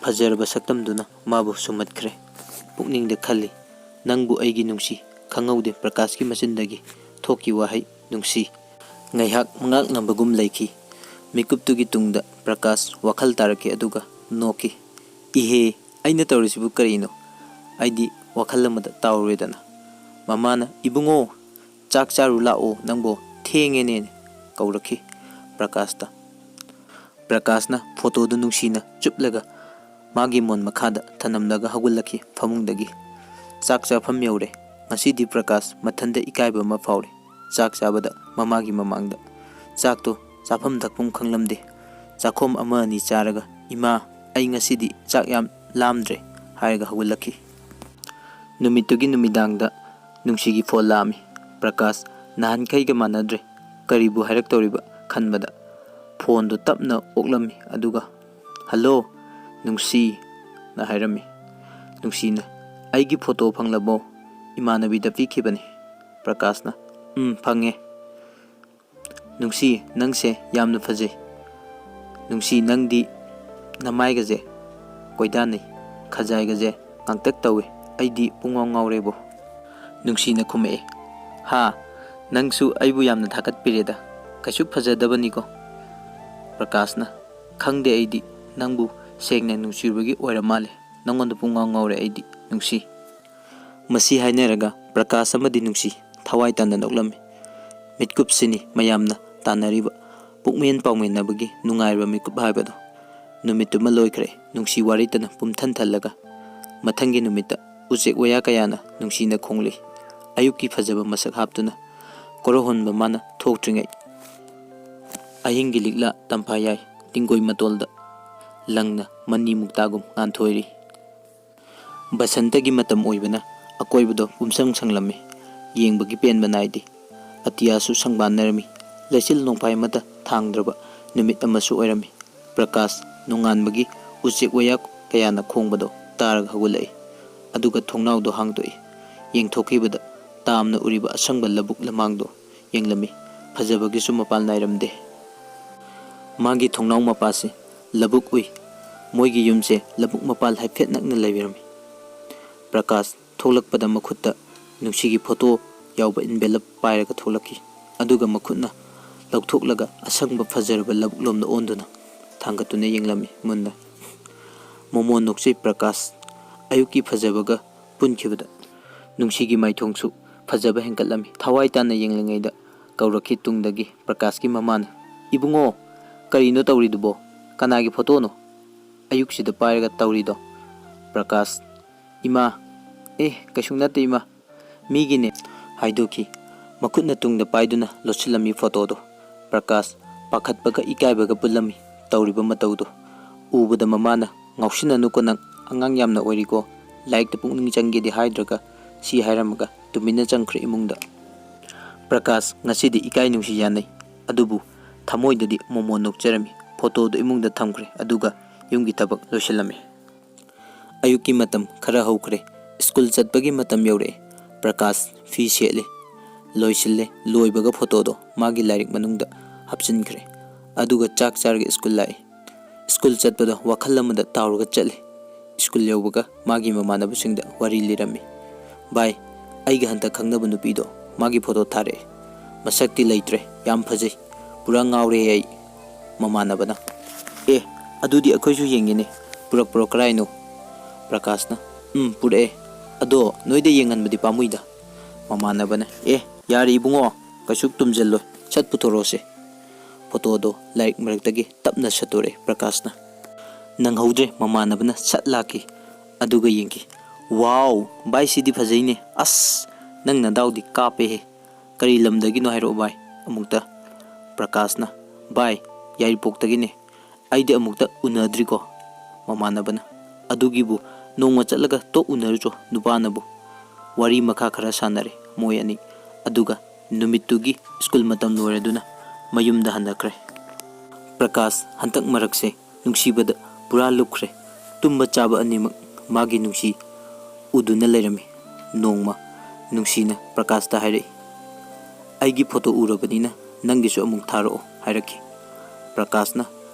ꯐꯖꯔꯕ ꯁꯛꯇꯝꯗꯨꯅ ꯃꯥꯕꯨ ꯁꯨꯝꯍꯠꯈ꯭ꯔꯦ ꯄꯨꯛꯅꯤꯡꯗ ꯈꯜꯂꯤ ꯅꯪꯕꯨ ꯑꯩꯒꯤ ꯅꯨꯡꯁꯤ ꯈꯪꯍꯧꯗꯦ ꯄ꯭ꯔꯀꯥꯁꯀꯤ ꯃꯆꯤꯟꯗꯒꯤ ꯊꯣꯛꯈꯤ ꯋꯥꯍꯩ ꯅꯨꯡꯁꯤ ꯉꯥꯏꯍꯥꯛ ꯉꯥꯛꯅꯕꯒꯨꯝ ꯂꯩꯈꯤ ꯃꯤꯀꯨꯞꯇꯨꯒꯤ ꯇꯨꯡꯗ ꯄ꯭ꯔꯀꯥꯁ ꯋꯥꯈꯜ ꯇꯥꯔꯛꯈꯤ ꯑꯗꯨꯒ ꯅꯣꯛꯈꯤ ꯏꯍꯦ ꯑꯩꯅ ꯇꯧꯔꯤꯁꯤꯕꯨ ꯀꯔꯤꯅꯣ ꯑꯩꯗꯤ ꯋꯥꯈꯜ ꯑꯃꯗ ꯇꯥꯎꯔꯦꯗꯅ ꯃꯃꯥꯅ ꯏꯕꯨꯡꯉꯣ ꯆꯥꯛ ꯆꯥꯔꯨ ꯂꯥꯛꯑꯣ ꯅꯪꯕꯣ ꯊꯦꯡꯉꯦꯅꯦ ꯀꯧꯔꯛꯈꯤ ꯄ꯭ꯔꯀꯥꯁꯇ ꯄ꯭ꯔꯀꯥꯁꯅ ꯐꯣꯇꯣꯗꯨ ꯅꯨꯡꯁꯤꯅ ꯆꯨꯞꯂꯒ ꯃꯥꯒꯤ ꯃꯣꯟ ꯃꯈꯥꯗ ꯊꯅꯝꯂꯒ ꯍꯧꯒꯠꯂꯛꯈꯤ ꯐꯃꯨꯡꯗꯒꯤ ꯆꯥꯛ ꯆꯥꯐꯝ ꯌꯧꯔꯦ ꯉꯁꯤꯗꯤ ꯄ꯭ꯔꯀꯥꯁ ꯃꯊꯟꯗ ꯏꯀꯥꯏꯕ ꯑꯃ ꯐꯥꯎꯔꯦ ꯆꯥꯛ ꯆꯥꯕꯗ ꯃꯃꯥꯒꯤ ꯃꯃꯥꯡꯗ ꯆꯥꯛꯇꯣ ꯆꯥꯐꯝ ꯊꯛꯐꯝ ꯈꯪꯂꯝꯗꯦ ꯆꯥꯛꯈꯣꯝ ꯑꯃ ꯑꯅꯤ ꯆꯥꯔꯒ ꯏꯃꯥ ꯑꯩ ꯉꯁꯤꯗꯤ ꯆꯥꯛ ꯌꯥꯝ ꯂꯥꯝꯗ꯭ꯔꯦ ꯍꯥꯏꯔꯒ ꯍꯧꯒꯠꯂꯛꯈꯤ ꯅꯨꯃꯤꯠꯇꯨꯒꯤ ꯅꯨꯃꯤꯗꯥꯡꯗ ꯅꯨꯡꯁꯤꯒꯤ ꯐꯣꯟ ꯂꯥꯛꯑꯝꯃꯤ ꯄ꯭ꯔꯀꯥꯁ ꯅꯍꯥꯟꯈꯩꯒ ꯃꯥꯟꯅꯗ꯭ꯔꯦ ꯀꯔꯤꯕꯨ ꯍꯥꯏꯔꯛꯇꯧꯔꯤꯕ ꯈꯟꯕꯗ ꯐꯣꯟꯗꯨ ꯇꯞꯅ ꯑꯣꯛꯂꯝꯃꯤ ꯑꯗꯨꯒ ꯍꯜꯂꯣ ꯅꯨꯡꯁꯤꯅ ꯍꯥꯏꯔꯝꯃꯤ ꯅꯨꯡꯁꯤꯅ ꯑꯩꯒꯤ ꯐꯣꯇꯣ ꯐꯪꯂꯕꯣ ꯏꯃꯥꯟꯅꯕꯤꯗ ꯄꯤꯈꯤꯕꯅꯤ ꯄ꯭ꯔꯀꯥꯁꯅ ꯐꯪꯉꯦ ꯅꯨꯡꯁꯤ ꯅꯪꯁꯦ ꯌꯥꯝꯅ ꯐꯖꯩ ꯅꯨꯡꯁꯤ ꯅꯪꯗꯤ ꯅꯃꯥꯏꯒꯁꯦ ꯀꯣꯏꯗꯥꯅꯩ ꯈꯖꯥꯏꯒꯁꯦ ꯉꯥꯡꯇꯛ ꯇꯧꯋꯦ ꯑꯩꯗꯤ ꯄꯨꯡꯉꯥꯎ ꯉꯥꯎꯔꯦꯕꯣ ꯅꯨꯡꯁꯤꯅ ꯈꯨꯝꯃꯛꯑꯦ ꯍꯥ ꯅꯪꯁꯨ ꯑꯩꯕꯨ ꯌꯥꯝꯅ ꯊꯥꯒꯠꯄꯤꯔꯦꯗ ꯀꯩꯁꯨ ꯐꯖꯗꯕꯅꯤꯀꯣ ꯄ꯭ꯔꯀꯥꯁꯅ ꯈꯪꯗꯦ ꯑꯩꯗꯤ ꯅꯪꯕꯨ ꯁꯦꯡꯅ ꯅꯨꯡꯁꯤꯕꯒꯤ ꯑꯣꯏꯔ ꯃꯥꯜꯂꯦ ꯅꯪꯉꯣꯟꯗ ꯄꯨꯡꯉꯥꯎ ꯉꯥꯎꯔꯦ ꯑꯩꯗꯤ ꯅꯨꯡꯁꯤ ꯃꯁꯤ ꯍꯥꯏꯅꯔꯒ ꯄ꯭ꯔꯀꯥꯁ ꯑꯃꯗꯤ ꯅꯨꯡꯁꯤ ꯊꯋꯥꯏ ꯇꯥꯅ ꯅꯣꯛꯂꯝꯃꯤ ꯃꯤꯠꯀꯨꯞꯁꯤꯅꯤ ꯃꯌꯥꯝꯅ ꯇꯥꯟꯅꯔꯤꯕ ꯄꯨꯛꯃꯦꯟ ꯄꯥꯎꯃꯤꯟꯅꯕꯒꯤ ꯅꯨꯡꯉꯥꯏꯕ ꯃꯤꯀꯨꯞ ꯍꯥꯏꯕꯗꯣ ꯅꯨꯃꯤꯠꯇꯨꯃ ꯂꯣꯏꯈ꯭ꯔꯦ ꯅꯨꯡꯁꯤ ꯋꯥꯔꯤꯇꯅ ꯄꯨꯝꯊꯟ ꯊꯜꯂꯒ ꯃꯊꯪꯒꯤ ꯅꯨꯃꯤꯠꯇ ꯎꯆꯦꯛ ꯋꯥꯌꯥ ꯀꯌꯥꯅ ꯅꯨꯡꯁꯤꯅ ꯈꯣꯡꯂꯤ ꯑꯌꯨꯛꯀꯤ ꯐꯖꯕ ꯃꯁꯛ ꯍꯥꯞꯇꯨꯅ ꯀꯣꯔꯍꯣꯟꯕ ꯃꯥꯅ ꯊꯣꯛꯇ꯭ꯔꯤꯉꯩ ꯑꯍꯤꯡꯒꯤ ꯂꯤꯛꯂꯥ ꯇꯝꯐꯥ ꯌꯥꯏ ꯇꯤꯡꯒꯣꯏ ꯃꯇꯣꯜꯗ ꯂꯪꯅ ꯃꯅꯤ ꯃꯨꯛꯇꯥꯒꯨꯝ ꯉꯥꯟꯊꯣꯏꯔꯤ ꯕꯁꯟꯇꯒꯤ ꯃꯇꯝ ꯑꯣꯏꯕꯅ ꯑꯀꯣꯏꯕꯗꯣ ꯄꯨꯝꯁꯪ ꯁꯪꯂꯝꯃꯤ ꯌꯦꯡꯕꯒꯤ ꯄꯦꯟꯕ ꯅꯥꯏꯗꯦ ꯑꯇꯤꯌꯥꯁꯨ ꯁꯪꯕꯥꯟꯅꯔꯝꯃꯤ ꯂꯩꯆꯤꯜ ꯅꯣꯡꯐꯥꯏ ꯑꯃꯠꯇ ꯊꯥꯡꯗ꯭ꯔꯕ ꯅꯨꯃꯤꯠ ꯑꯃꯁꯨ ꯑꯣꯏꯔꯝꯃꯤ ꯄ꯭ꯔꯀꯥꯁ ꯅꯣꯡꯉꯥꯟꯕꯒꯤ ꯎꯆꯦꯛ ꯋꯥꯌꯥ ꯀꯌꯥꯅ ꯈꯣꯡꯕꯗꯣ ꯇꯥꯔꯒ ꯍꯧꯒꯠꯂꯛꯏ ꯑꯗꯨꯒ ꯊꯣꯡꯅꯥꯎꯗꯣ ꯍꯥꯡꯗꯣꯛꯏ ꯌꯦꯡꯊꯣꯛꯈꯤꯕꯗ ꯇꯥꯝꯅ ꯎꯔꯤꯕ ꯑꯁꯪꯕ ꯂꯧꯕꯨꯛ ꯂꯝꯍꯥꯡꯗꯣ ꯌꯦꯡꯂꯝꯃꯤ ꯐꯖꯕꯒꯤꯁꯨ ꯃꯄꯥꯜ ꯅꯥꯏꯔꯝꯗꯦ ꯃꯥꯒꯤ ꯊꯣꯡꯅꯥꯎ ꯃꯄꯥꯁꯦ ꯂꯧꯕꯨꯛ ꯎꯏ ꯃꯣꯏꯒꯤ ꯌꯨꯝꯁꯦ ꯂꯧꯕꯨꯛ ꯃꯄꯥꯜ ꯍꯥꯏꯐꯦꯠ ꯅꯛꯅ ꯂꯩꯔꯝꯃꯤ ꯄ꯭ꯔꯀꯥꯁ ꯊꯣꯛꯂꯛꯄꯗ ꯃꯈꯨꯠꯇ ꯅꯨꯡꯁꯤꯒꯤ ꯐꯣꯇꯣ ꯌꯥꯎꯕ ꯏꯟꯚꯦꯂꯞ ꯄꯥꯏꯔꯒ ꯊꯣꯛꯂꯛꯈꯤ ꯑꯗꯨꯒ ꯃꯈꯨꯠꯅ ꯂꯧꯊꯣꯛꯂꯒ ꯑꯁꯪꯕ ꯐꯖꯔꯕ ꯂꯧꯕꯨꯛ ꯂꯣꯝꯗ ꯑꯣꯟꯗꯨꯅ ꯊꯥꯡꯒꯠꯇꯨꯅ ꯌꯦꯡꯂꯝꯃꯤ ꯃꯨꯟꯅ ꯃꯣꯃꯣꯟ ꯅꯣꯛꯆꯩ ꯄ꯭ꯔꯀꯥꯁ ꯑꯌꯨꯛꯀꯤ ꯐꯖꯕꯒ ꯄꯨꯟꯈꯤꯕꯗ ꯅꯨꯡꯁꯤꯒꯤ ꯃꯥꯏꯊꯣꯡꯁꯨ ꯐꯖꯕ ꯍꯦꯟꯒꯠꯂꯝꯃꯤ ꯊꯋꯥꯏ ꯇꯥꯅ ꯌꯦꯡꯂꯤꯉꯩꯗ ꯀꯧꯔꯛꯈꯤ ꯇꯨꯡꯗꯒꯤ ꯄ꯭ꯔꯀꯥꯁꯀꯤ ꯃꯃꯥꯅ ꯏꯕꯨꯡꯉꯣ ꯀꯔꯤꯅꯣ ꯇꯧꯔꯤꯗꯨꯕꯣ ꯀꯅꯥꯒꯤ ꯐꯣꯇꯣꯅꯣ ꯑꯌꯨꯛꯁꯤꯗ ꯄꯥꯏꯔꯒ ꯇꯧꯔꯤꯗꯣ ꯄ꯭ꯔꯀꯥꯁ ꯏꯃꯥ ꯀꯩꯁꯨ ꯅꯠꯇꯦ ꯏꯃꯥ ꯃꯤꯒꯤꯅꯦ ꯍꯥꯏꯗꯣꯛꯈꯤ ꯃꯈꯨꯠꯅ ꯇꯨꯡꯗ ꯄꯥꯏꯗꯨꯅ ꯂꯣꯠꯁꯤꯜꯂꯝꯃꯤ ꯐꯣꯇꯣꯗꯣ ꯄ꯭ꯔꯀꯥꯁ ꯄꯥꯈꯠꯄꯒ ꯏꯀꯥꯏꯕꯒ ꯄꯨꯜꯂꯝꯃꯤ ꯇꯧꯔꯤꯕ ꯃꯇꯧꯗꯣ ꯎꯕꯗ ꯃꯃꯥꯅ ꯉꯥꯎꯁꯤꯟꯅꯅꯨꯀꯣ ꯅꯪ ꯑꯉꯥꯡ ꯌꯥꯝꯅ ꯑꯣꯏꯔꯤꯀꯣ ꯂꯥꯏꯔꯤꯛꯇ ꯄꯨꯛꯅꯤꯡ ꯆꯪꯒꯦꯗꯤ ꯍꯥꯏꯗ꯭ꯔꯒ ꯁꯤ ꯍꯥꯏꯔꯝꯃꯒ ꯇꯨꯃꯤꯟꯅ ꯆꯪꯈ꯭ꯔꯦ ꯏꯃꯨꯡꯗ ꯄ꯭ꯔꯀꯥꯁ ꯉꯁꯤꯗꯤ ꯏꯀꯥꯏ ꯅꯨꯡꯁꯤ ꯌꯥꯅꯩ ꯑꯗꯨꯕꯨ ꯊꯃꯣꯏꯗꯗꯤ ꯃꯣꯃꯣꯟ ꯅꯣꯛꯆꯔꯝꯃꯤ ꯐꯣꯇꯣꯗꯣ ꯏꯃꯨꯡꯗ ꯊꯝꯈ꯭ꯔꯦ ꯑꯗꯨꯒ ꯌꯨꯝꯒꯤ ꯊꯕꯛ ꯂꯣꯏꯁꯤꯜꯂꯝꯃꯤ ꯑꯌꯨꯛꯀꯤ ꯃꯇꯝ ꯈꯔ ꯍꯧꯈ꯭ꯔꯦ ꯁ꯭ꯀꯨꯜ ꯆꯠꯄꯒꯤ ꯃꯇꯝ ꯌꯧꯔꯛꯑꯦ ꯄ꯭ꯔꯀꯥꯁ ꯐꯤ ꯁꯦꯠꯂꯦ ꯂꯣꯏꯁꯤꯜꯂꯦ ꯂꯣꯏꯕꯒ ꯐꯣꯇꯣꯗꯣ ꯃꯥꯒꯤ ꯂꯥꯏꯔꯤꯛ ꯃꯅꯨꯡꯗ ꯍꯥꯞꯆꯤꯟꯈ꯭ꯔꯦ ꯑꯗꯨꯒ ꯆꯥꯛ ꯆꯥꯔꯒ ꯁ꯭ꯀꯨꯜ ꯂꯥꯛꯑꯦ ꯁ꯭ꯀꯨꯜ ꯆꯠꯄꯗ ꯋꯥꯈꯜ ꯑꯃꯗ ꯇꯥꯎꯔꯒ ꯆꯠꯂꯦ ꯁ꯭ꯀꯨꯜ ꯌꯧꯕꯒ ꯃꯥꯒꯤ ꯃꯃꯥꯟꯅꯕꯁꯤꯡꯗ ꯋꯥꯔꯤ ꯂꯤꯔꯝꯃꯤ ꯚꯥꯏ ꯑꯩꯒ ꯍꯟꯇꯛ ꯈꯪꯅꯕ ꯅꯨꯄꯤꯗꯣ ꯃꯥꯒꯤ ꯐꯣꯇꯣ ꯊꯥꯔꯛꯑꯦ ꯃꯁꯛꯇꯤ ꯂꯩꯇ꯭ꯔꯦ ꯌꯥꯝ ꯐꯖꯩ ꯄꯨꯔꯥ ꯉꯥꯎꯔꯦ ꯑꯩ ꯃꯃꯥꯟꯅꯕꯅ ꯑꯗꯨꯗꯤ ꯑꯩꯈꯣꯏꯁꯨ ꯌꯦꯡꯒꯦꯅꯦ ꯄꯨꯔꯛꯄ꯭ꯔꯣ ꯀꯔꯥꯏꯅꯣ ꯄ꯭ꯔꯀꯥꯁꯅ ꯄꯨꯔꯛꯑꯦ ꯑꯗꯣ ꯅꯣꯏꯗ ꯌꯦꯡꯍꯟꯕꯗꯤ ꯄꯥꯝꯃꯨꯏꯗ ꯃꯃꯥꯟꯅꯕꯅ ꯌꯥꯔꯦ ꯏꯕꯨꯡꯉꯣ ꯀꯩꯁꯨ ꯇꯨꯝꯖꯜꯂꯣꯏ ꯁꯠ ꯄꯨꯊꯣꯔꯛꯑꯣꯁꯦ ꯐꯣꯇꯣꯗꯣ ꯂꯥꯏꯔꯤꯛ ꯃꯔꯛꯇꯒꯤ ꯇꯞꯅ ꯁꯠꯇꯣꯔꯛꯑꯦ ꯄ꯭ꯔꯀꯥꯁꯅ ꯅꯪꯍꯧꯗ꯭ꯔꯦ ꯃꯃꯥꯟꯅꯕꯅ ꯁꯠ ꯂꯥꯛꯈꯤ ꯑꯗꯨꯒ ꯌꯦꯡꯈꯤ ꯋꯥꯎ ꯚꯥꯏ ꯁꯤꯗꯤ ꯐꯖꯩꯅꯦ ꯑꯁ ꯅꯪ ꯅꯗꯥꯎꯗꯤ ꯀꯥꯞꯄꯦꯍꯦ ꯀꯔꯤ ꯂꯝꯗꯒꯤꯅꯣ ꯍꯥꯏꯔꯛꯑꯣ ꯚꯥꯏ ꯑꯃꯨꯛꯇ ꯄ꯭ꯔꯀꯥꯁꯅ ꯚꯥꯏ ꯌꯥꯏꯔꯤꯄꯣꯛꯇꯒꯤꯅꯦ ꯑꯩꯗꯤ ꯑꯃꯨꯛꯇ ꯎꯅꯗ꯭ꯔꯤꯀꯣ ꯃꯃꯥꯟꯅꯕꯅ ꯑꯗꯨꯒꯤꯕꯨ ꯅꯣꯡꯃ ꯆꯠꯂꯒ ꯇꯣꯛ ꯎꯅꯔꯨꯆꯣ ꯅꯨꯄꯥꯅꯕꯨ ꯋꯥꯔꯤ ꯃꯈꯥ ꯈꯔ ꯁꯥꯟꯅꯔꯦ ꯃꯣꯏ ꯑꯅꯤ ꯑꯗꯨꯒ ꯅꯨꯃꯤꯠꯇꯨꯒꯤ ꯁ꯭ꯀꯨꯜ ꯃꯇꯝ ꯂꯣꯏꯔꯗꯨꯅ ꯃꯌꯨꯝꯗ ꯍꯟꯅꯈ꯭ꯔꯦ ꯄ꯭ꯔꯀꯥꯁ ꯍꯟꯇꯛ ꯃꯔꯛꯁꯦ ꯅꯨꯡꯁꯤꯕꯗ ꯄꯨꯔꯥ ꯂꯨꯞꯈ꯭ರೆ ꯇꯨꯝꯕ ꯆꯥꯕ ꯑꯅꯤꯃꯛ ꯃꯥꯒꯤ ꯅꯨꯡꯁꯤ ꯎꯗꯨꯅ ꯂꯩꯔꯝꯃꯤ ꯅꯣꯡꯃ ꯅꯨꯡꯁꯤꯅ ꯄ꯭ꯔꯀꯥꯁꯇ ꯍꯥꯏꯔꯛꯏ ꯑꯩꯒꯤ ꯐꯣꯇꯣ ꯎꯔꯕꯅꯤꯅ ꯅꯪꯒꯤꯁꯨ ꯑꯃꯨꯛ ꯊꯥꯔꯛꯑꯣ ꯍꯥꯏꯔꯛꯈꯤ ꯄ꯭ꯔꯀꯥꯁꯅ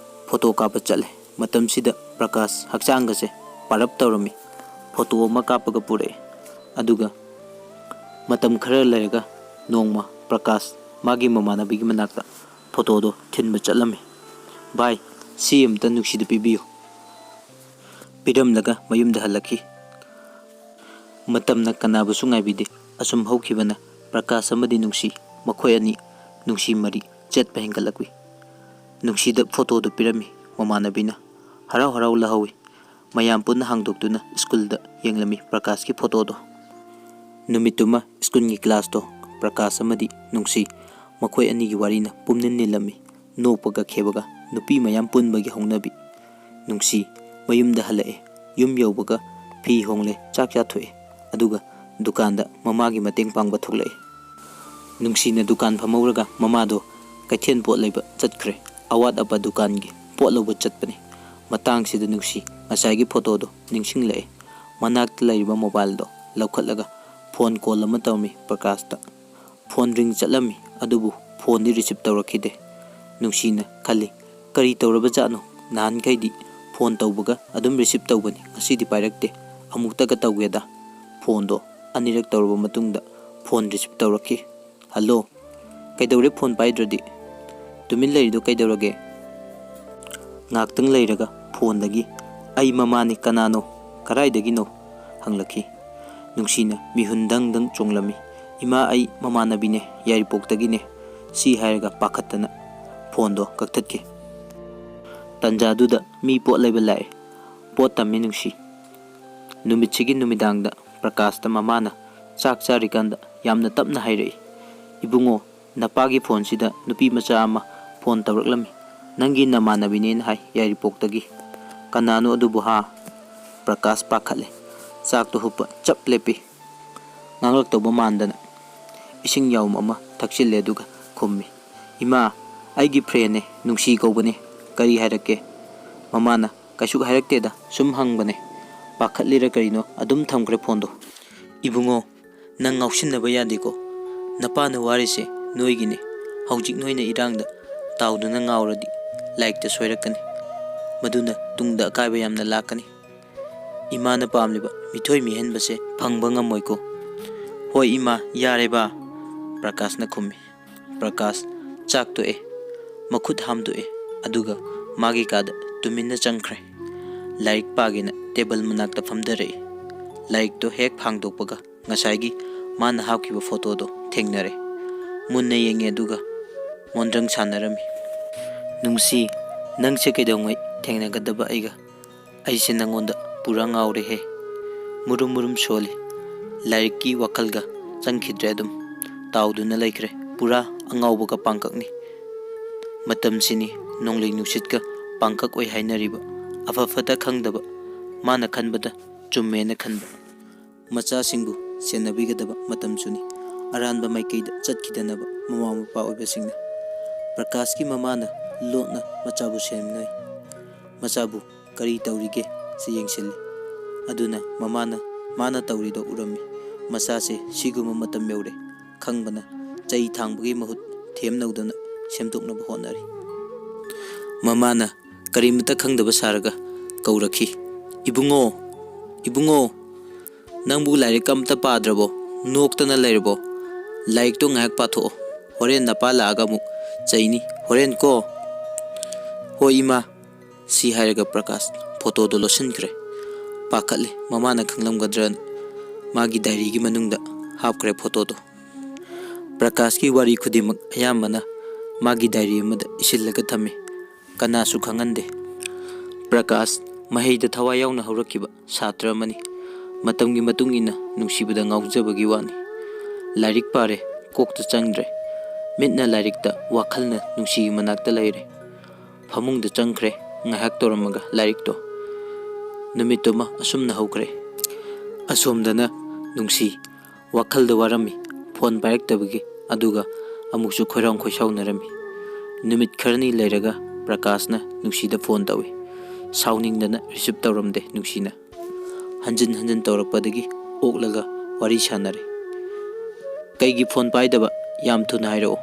ꯐꯣꯇꯣ ꯀꯥꯞꯄ ꯆꯠꯂꯦ ꯃꯇꯝꯁꯤꯗ ꯄ꯭ꯔꯀꯥꯁ ꯍꯛꯆꯥꯡꯒꯁꯦ ꯄꯥꯔꯞ ꯇꯧꯔꯝꯃꯤ ꯐꯣꯇꯣ ꯑꯃ ꯀꯥꯞꯄꯒ ꯄꯨꯔꯛꯑꯦ ꯑꯗꯨꯒ ꯃꯇꯝ ꯈꯔ ꯂꯩꯔꯒ ꯅꯣꯡꯃ ꯄ꯭ꯔꯀꯥꯁ ꯃꯥꯒꯤ ꯃꯃꯥꯟꯅꯕꯤꯒꯤ ꯃꯅꯥꯛꯇ ꯐꯣꯇꯣꯗꯣ ꯊꯤꯟꯕ ꯆꯠꯂꯝꯃꯤ ꯚꯥꯏ ꯁꯤ ꯑꯃꯇ ꯅꯨꯡꯁꯤꯗ ꯄꯤꯕꯤꯌꯨ ꯄꯤꯔꯝꯂꯒ ꯃꯌꯨꯝꯗ ꯍꯜꯂꯛꯈꯤ ꯃꯇꯝꯅ ꯀꯅꯥꯕꯨꯁꯨ ꯉꯥꯏꯕꯤꯗꯦ ꯑꯁꯨꯝ ꯍꯧꯈꯤꯕꯅ ꯄ꯭ꯔꯀꯥꯁ ꯑꯃꯗꯤ ꯅꯨꯡꯁꯤ ꯃꯈꯣꯏ ꯑꯅꯤ ꯅꯨꯡꯁꯤ ꯃꯔꯤ ꯆꯦꯠꯄ ꯍꯦꯟꯒꯠꯂꯛꯏ ꯅꯨꯡꯁꯤꯗ ꯐꯣꯇꯣꯗꯨ ꯄꯤꯔꯝꯃꯤ ꯃꯃꯥꯟꯅꯕꯤꯅ ꯍꯔꯥꯎ ꯍꯔꯥꯎ ꯂꯧꯍꯧꯏ ꯃꯌꯥꯝ ꯄꯨꯟꯅ ꯍꯥꯡꯗꯣꯛꯇꯨꯅ ꯁ꯭ꯀꯨꯜꯗ ꯌꯦꯡꯂꯝꯃꯤ ꯄ꯭ꯔꯀꯥꯁꯀꯤ ꯐꯣꯇꯣꯗꯣ ꯅꯨꯃꯤꯠꯇꯨꯃ ꯁ꯭ꯀꯨꯜꯒꯤ ꯀ꯭ꯂꯥꯁꯇꯣ ꯄ꯭ꯔꯀꯥꯁ ꯑꯃꯗꯤ ꯅꯨꯡꯁꯤ ꯃꯈꯣꯏ ꯑꯅꯤꯒꯤ ꯋꯥꯔꯤꯅ ꯄꯨꯝꯅꯤꯟ ꯅꯤꯜꯂꯝꯃꯤ ꯅꯣꯛꯄꯒ ꯈꯦꯕꯒ ꯅꯨꯄꯤ ꯃꯌꯥꯝ ꯄꯨꯟꯕꯒꯤ ꯍꯧꯅꯕꯤ ꯅꯨꯡꯁꯤ ꯃꯌꯨꯝꯗ ꯍꯜꯂꯛꯑꯦ ꯌꯨꯝ ꯌꯧꯕꯒ ꯐꯤ ꯍꯣꯡꯂꯦ ꯆꯥꯛ ꯆꯥꯊꯣꯛꯑꯦ ꯑꯗꯨꯒ ꯗꯨꯀꯥꯟꯗ ꯃꯃꯥꯒꯤ ꯃꯇꯦꯡ ꯄꯥꯡꯕ ꯊꯣꯛꯂꯛꯑꯦ ꯅꯨꯡꯁꯤꯅ ꯗꯨꯀꯥꯟ ꯐꯝꯍꯧꯔꯒ ꯃꯃꯥꯗꯣ ꯀꯩꯊꯦꯜ ꯄꯣꯠ ꯂꯩꯕ ꯆꯠꯈ꯭ꯔꯦ ꯑꯋꯥꯠ ꯑꯄꯥ ꯗꯨꯀꯥꯟꯒꯤ ꯄꯣꯠ ꯂꯧꯕ ꯆꯠꯄꯅꯤ ꯃꯇꯥꯡꯁꯤꯗ ꯅꯨꯡꯁꯤ ꯉꯁꯥꯏꯒꯤ ꯐꯣꯇꯣꯗꯣ ꯅꯤꯡꯁꯤꯡꯂꯛꯑꯦ ꯃꯅꯥꯛꯇ ꯂꯩꯔꯤꯕ ꯃꯣꯕꯥꯏꯜꯗꯣ ꯂꯧꯈꯠꯂꯒ ꯐꯣꯟ ꯀꯣꯜ ꯑꯃ ꯇꯧꯔꯝꯃꯤ ꯄ꯭ꯔꯀꯥꯁꯇ ꯐꯣꯟ ꯔꯤꯡ ꯆꯠꯂꯝꯃꯤ ꯑꯗꯨꯕꯨ ꯐꯣꯟꯗꯤ ꯔꯤꯁꯤꯞ ꯇꯧꯔꯛꯈꯤꯗꯦ ꯅꯨꯡꯁꯤꯅ ꯈꯜꯂꯤ ꯀꯔꯤ ꯇꯧꯔꯕꯖꯥꯠꯅꯣ ꯅꯍꯥꯟꯈꯩꯗꯤ ꯐꯣꯟ ꯇꯧꯕꯒ ꯑꯗꯨꯝ ꯔꯤꯁꯤꯞ ꯇꯧꯕꯅꯤ ꯉꯁꯤꯗꯤ ꯄꯥꯏꯔꯛꯇꯦ ꯑꯃꯨꯛꯇꯒ ꯇꯧꯒꯦꯗ ꯐꯣꯟꯗꯣ ꯑꯅꯤꯔꯛ ꯇꯧꯔꯕ ꯃꯇꯨꯡꯗ ꯐꯣꯟ ꯔꯤꯁꯤꯞ ꯇꯧꯔꯛꯈꯤ ꯍꯜꯂꯣ ꯀꯩꯗꯧꯔꯦ ꯐꯣꯟ ꯄꯥꯏꯗ꯭ꯔꯗꯤ ꯇꯨꯃꯤꯟ ꯂꯩꯔꯤꯗꯣ ꯀꯩꯗꯧꯔꯒꯦ ꯉꯥꯛꯇꯪ ꯂꯩꯔꯒ ꯐꯣꯟꯗꯒꯤ ꯑꯩ ꯃꯃꯥꯅꯤ ꯀꯅꯥꯅꯣ ꯀꯔꯥꯏꯗꯒꯤꯅꯣ ꯍꯪꯂꯛꯈꯤ ꯅꯨꯡꯁꯤꯅ ꯃꯤꯍꯨꯟ ꯗꯪ ꯗꯪ ꯆꯣꯡꯂꯝꯃꯤ ꯏꯃꯥ ꯑꯩ ꯃꯃꯥꯟꯅꯕꯤꯅꯦ ꯌꯥꯏꯔꯤꯄꯣꯛꯇꯒꯤꯅꯦ ꯁꯤ ꯍꯥꯏꯔꯒ ꯄꯥꯈꯠꯇꯅ ꯐꯣꯟꯗꯣ ꯀꯛꯊꯠꯈꯤ ꯇꯟꯖꯥꯗꯨꯗ ꯃꯤ ꯄꯣꯠ ꯂꯩꯕ ꯂꯥꯛꯑꯦ ꯄꯣꯠ ꯇꯝꯃꯤ ꯅꯨꯡꯁꯤ ꯅꯨꯃꯤꯠꯁꯤꯒꯤ ꯅꯨꯃꯤꯗꯥꯡꯗ ꯄ꯭ꯔꯀꯥꯁꯇ ꯃꯃꯥꯅ ꯆꯥꯛ ꯆꯥꯔꯤꯀꯥꯟꯗ ꯌꯥꯝꯅ ꯇꯞꯅ ꯍꯥꯏꯔꯛꯏ ꯏꯕꯨꯡꯉꯣ ꯅꯄꯥꯒꯤ ꯐꯣꯟꯁꯤꯗ ꯅꯨꯄꯤ ꯃꯆꯥ ꯑꯃ ꯐꯣꯟ ꯇꯧꯔꯛꯂꯝꯃꯤ ꯅꯪꯒꯤ ꯅꯃꯥꯟꯅꯕꯤꯅꯦꯅ ꯍꯥꯏ ꯌꯥꯏꯔꯤꯄꯣꯛꯇꯒꯤ ꯀꯅꯥꯅꯣ ꯑꯗꯨꯕꯨ ꯄ꯭ꯔꯀꯥꯁ ꯄꯥꯈꯠꯂꯦ ꯆꯥꯛꯇꯣ ꯍꯨꯞꯄ ꯆꯞ ꯂꯦꯞꯄꯤ ꯉꯥꯡꯂꯛꯇꯧꯕ ꯃꯥꯟꯗꯅ ꯏꯁꯤꯡ ꯌꯥꯎꯝ ꯑꯃ ꯊꯛꯆꯤꯜꯂꯦ ꯑꯗꯨꯒ ꯈꯨꯝꯃꯤ ꯏꯃꯥ ꯑꯩꯒꯤ ꯐ꯭ꯔꯦꯟꯅꯦ ꯅꯨꯡꯁꯤ ꯀꯧꯕꯅꯦ ꯀꯔꯤ ꯍꯥꯏꯔꯛꯀꯦ ꯃꯃꯥꯅ ꯀꯩꯁꯨ ꯍꯥꯏꯔꯛꯇꯦꯗ ꯁꯨꯝ ꯍꯪꯕꯅꯦ ꯄꯥꯈꯠꯂꯤꯔ ꯀꯔꯤꯅꯣ ꯑꯗꯨꯝ ꯊꯝꯈ꯭ꯔꯦ ꯐꯣꯟꯗꯣ ꯏꯕꯨꯡꯉꯣ ꯅꯪ ꯉꯥꯎꯁꯤꯟꯅꯕ ꯌꯥꯗꯦꯀꯣ ꯅꯄꯥꯅ ꯋꯥꯔꯤꯁꯦ ꯅꯣꯏꯒꯤꯅꯦ ꯍꯧꯖꯤꯛ ꯅꯣꯏꯅ ꯏꯔꯥꯡꯗ ꯇꯥꯎꯗꯨꯅ ꯉꯥꯎꯔꯗꯤ ꯂꯥꯏꯔꯤꯛꯇ ꯁꯣꯏꯔꯛꯀꯅꯤ ꯃꯗꯨꯅ ꯇꯨꯡꯗ ꯑꯀꯥꯏꯕ ꯌꯥꯝꯅ ꯂꯥꯛꯀꯅꯤ ꯏꯃꯥꯅ ꯄꯥꯝꯂꯤꯕ ꯃꯤꯊꯣꯏ ꯃꯤꯍꯦꯟꯕꯁꯦ ꯐꯪꯕ ꯉꯝꯃꯣꯏꯀꯣ ꯍꯣꯏ ꯏꯃꯥ ꯌꯥꯔꯦꯕ ꯄ꯭ꯔꯀꯥꯁꯅ ꯈꯨꯝꯃꯤ ꯄ꯭ꯔꯀꯥꯁ ꯆꯥꯛ ꯇꯣꯛꯑꯦ ꯃꯈꯨꯠ ꯍꯥꯝꯗꯣꯛꯑꯦ ꯑꯗꯨꯒ ꯃꯥꯒꯤ ꯀꯥꯗ ꯇꯨꯃꯤꯟꯅ ꯆꯪꯈ꯭ꯔꯦ ꯂꯥꯏꯔꯤꯛ ꯄꯥꯒꯦꯅ ꯇꯦꯕꯜ ꯃꯅꯥꯛꯇ ꯐꯝꯊꯔꯛꯏ ꯂꯥꯏꯔꯤꯛꯇꯣ ꯍꯦꯛ ꯍꯥꯡꯗꯣꯛꯄꯒ ꯉꯁꯥꯏꯒꯤ ꯃꯥꯅ ꯍꯥꯞꯈꯤꯕ ꯐꯣꯇꯣꯗꯣ ꯊꯦꯡꯅꯔꯦ ꯃꯨꯟꯅ ꯌꯦꯡꯉꯦ ꯑꯗꯨꯒ ꯃꯣꯟꯗ꯭ꯔꯪ ꯁꯥꯟꯅꯔꯝꯃꯤ ꯅꯨꯡꯁꯤ ꯅꯪꯁꯦ ꯀꯩꯗꯧꯉꯩ ꯊꯦꯡꯅꯒꯗꯕ ꯑꯩꯁꯦ ꯅꯪꯉꯣꯟꯗ ꯄꯨꯔꯥ ꯉꯥꯎꯔꯦꯍꯦ murum murum soli lairiki wakalga changkhidre adum tauduna laikre pura angauba ka pangkakni matam sini nongling nusit ka pangkak oi hainariba afafata khangdaba mana khanbada chummena khanba macha singbu senabigadaba matam suni aranba maikeida chatkidanaba mama mapa oiba singna Prakash ki mamana lotna machabu semnai machabu kari taurige se yengsilli aduna mana taurido urami masa se siguma matam yaure khangbana chai thangbagi mahut themnaudana semtokna honari mamana karimta khangdaba saraga kaurakhi ibungo nangbu laire kamta padrabo noktana lairbo laik to ngak patho horen napa laga muk chaini horen ko hoi ima si hairaga Prakash photo do losin kre pakhatle mamana khanglam gadran magi diary gi manungda hapkre photo do Prakash ki wari khudimak ayamana magi diary amada isillaga thame kanasu khangande Prakash maheida thawa yauna hawrakiba satra mani matamgi matungina nungsibada ngaujabagi wani lairik pare kokta changdre mitna lairikta wakhalna nungsi manakta laire famungda changkhre ngahak toramaga lairikto numitoma asumna hokre asomdana nungsi wakhalda warami phone parektabagi aduga amuksu khoirang khoisaunarami numit kharni lairaga Prakashna nungsida phone tawi sauningdana receive tawramde nungsina hanjin tawrakpadagi oklaga wari sanare kaigi phone paidaba yam thuna hairo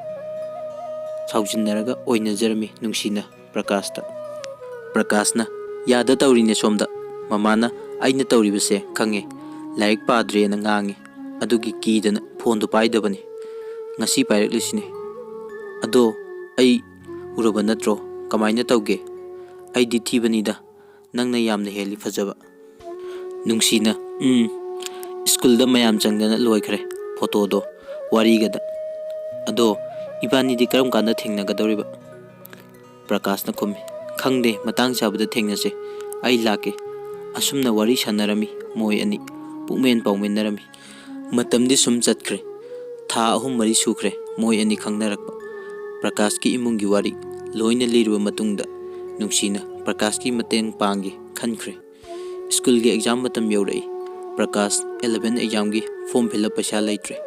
saujinaraga oinajarami nungsina Prakashna yada tawrine somda mamana aina tawribase khange laik padre na ngangi adugi kidana phone do paidabani ngasi pairaklisine ado ai uraba natro kamaina tawge ai di thibanida nangna yamna heli fajaba nungsina school da mayam changdana loikhre photo do warigada ado ibani di karam kanda thengna gadoriba Prakashna khumi khangde matang chabada thengnase ai lake asumna wari sanarami moi ani pukmen pawmenarami matamdi sum chatkhre tha ahum mari sukhre moi ani khangnarakpa Prakash ki imungi wari loina liruwa matungda nungsina Prakash ki mateng pangi khankhre school gi exam matam yaurai Prakash 11 exam gi form fill up paisa laitre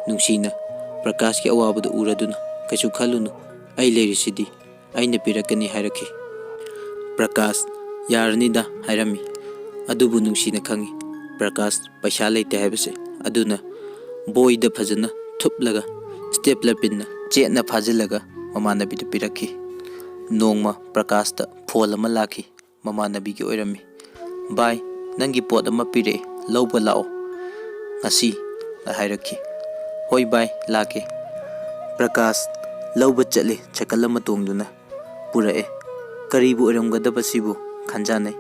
nungsina Prakash ki awabadu uraduna kaisu khalunu ai leirisidi aina pirakani hairakhi Prakash yarnida hairami adubu nungsina khangi Prakash paisa laite haibase aduna boy da phajana thuplaga stapler pinna chena phajilaga mamanabi da pirakhi nongma Prakash ta phol ama lakhi mamanabi gi oirami bai nangi pot ama pire lawba lao ngasi na hairakhi hoi bai lake Prakash lawba chale chakalama tongduna purae karibu oramgadaba sibu khanjanai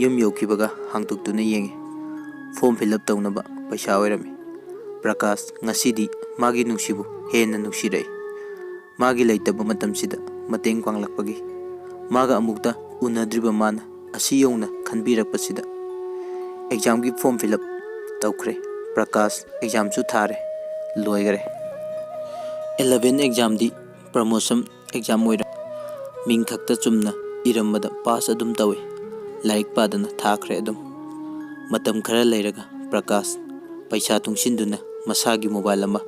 yum yokhibaga hangtuktuna yenge form fill up tawnaba paisa oirami Prakash ngasidi magi nungsibu hena nungsirai magi laitaba matamsida mateng panglakpagi maga amukta unadriba mana asi yongna khanbirakpasida exam gi form fill up tawkhre Prakash exam chu thare loigare 11 exam di promotion exam oira ming thakta chumna irambada pass adum tawe laik padana thakre adum matam khara leiraga Prakash paisa tungsinduna masagi mobile ama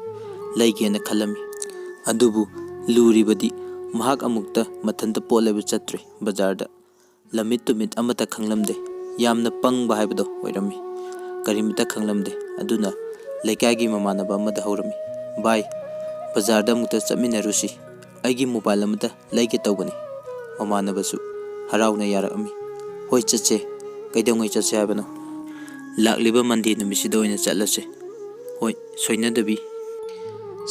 laigena khalami adubu luribadi mahak amukta mathanta poleba chatre bazarda lamit tumit amata khanglamde yamna pangba haibado oirami karimta khanglamde aduna leikagi mamanaba amada haurami bai bazarda mukta chaminarusi aigi mobile amata laige tawbani mamanabasu harauna yarakami hoi chache kaidongai chache habano lakliba mandi numisida oina chatlase hoi soinadabi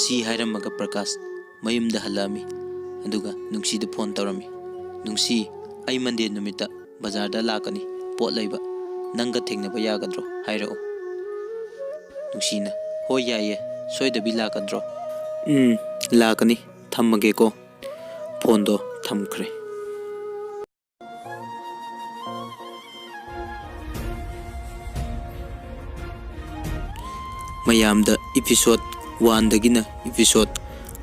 si hairamaga Prakash mayumda halami aduga nungsida phone tawrami nungsi ai mande numita bazarda lakani pot laiba nanga thengnaba yagadro hairao nungsina hoi yaye soidabi lakadro lakani thammage ko phone do thamkhre ꯃꯌꯥꯝꯗ episode 1 episode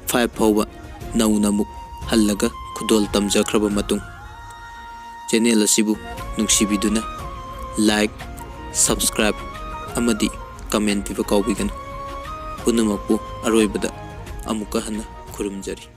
5 ꯐꯥꯎꯕ ꯅꯧꯅ ꯑꯃꯨꯛ ꯍꯜꯂꯒ ꯈꯨꯗꯣꯜ ꯇꯝꯖꯈ꯭ꯔꯕ ꯃꯇꯨꯡ channel ꯑꯁꯤꯕꯨ ꯅꯨꯡꯁꯤꯕꯤꯗꯨꯅ like, subscribe ꯑꯃꯗꯤ ꯀꯃꯦꯟ ꯄꯤꯕ ꯀꯥꯎꯕꯤꯒꯅꯨ꯫ ꯄꯨꯝꯅꯃꯛꯄꯨ ꯑꯔꯣꯏꯕꯗ ꯑꯃꯨꯛꯀ ꯍꯟꯅ ꯈꯨꯔꯨꯝꯖꯔꯤ꯫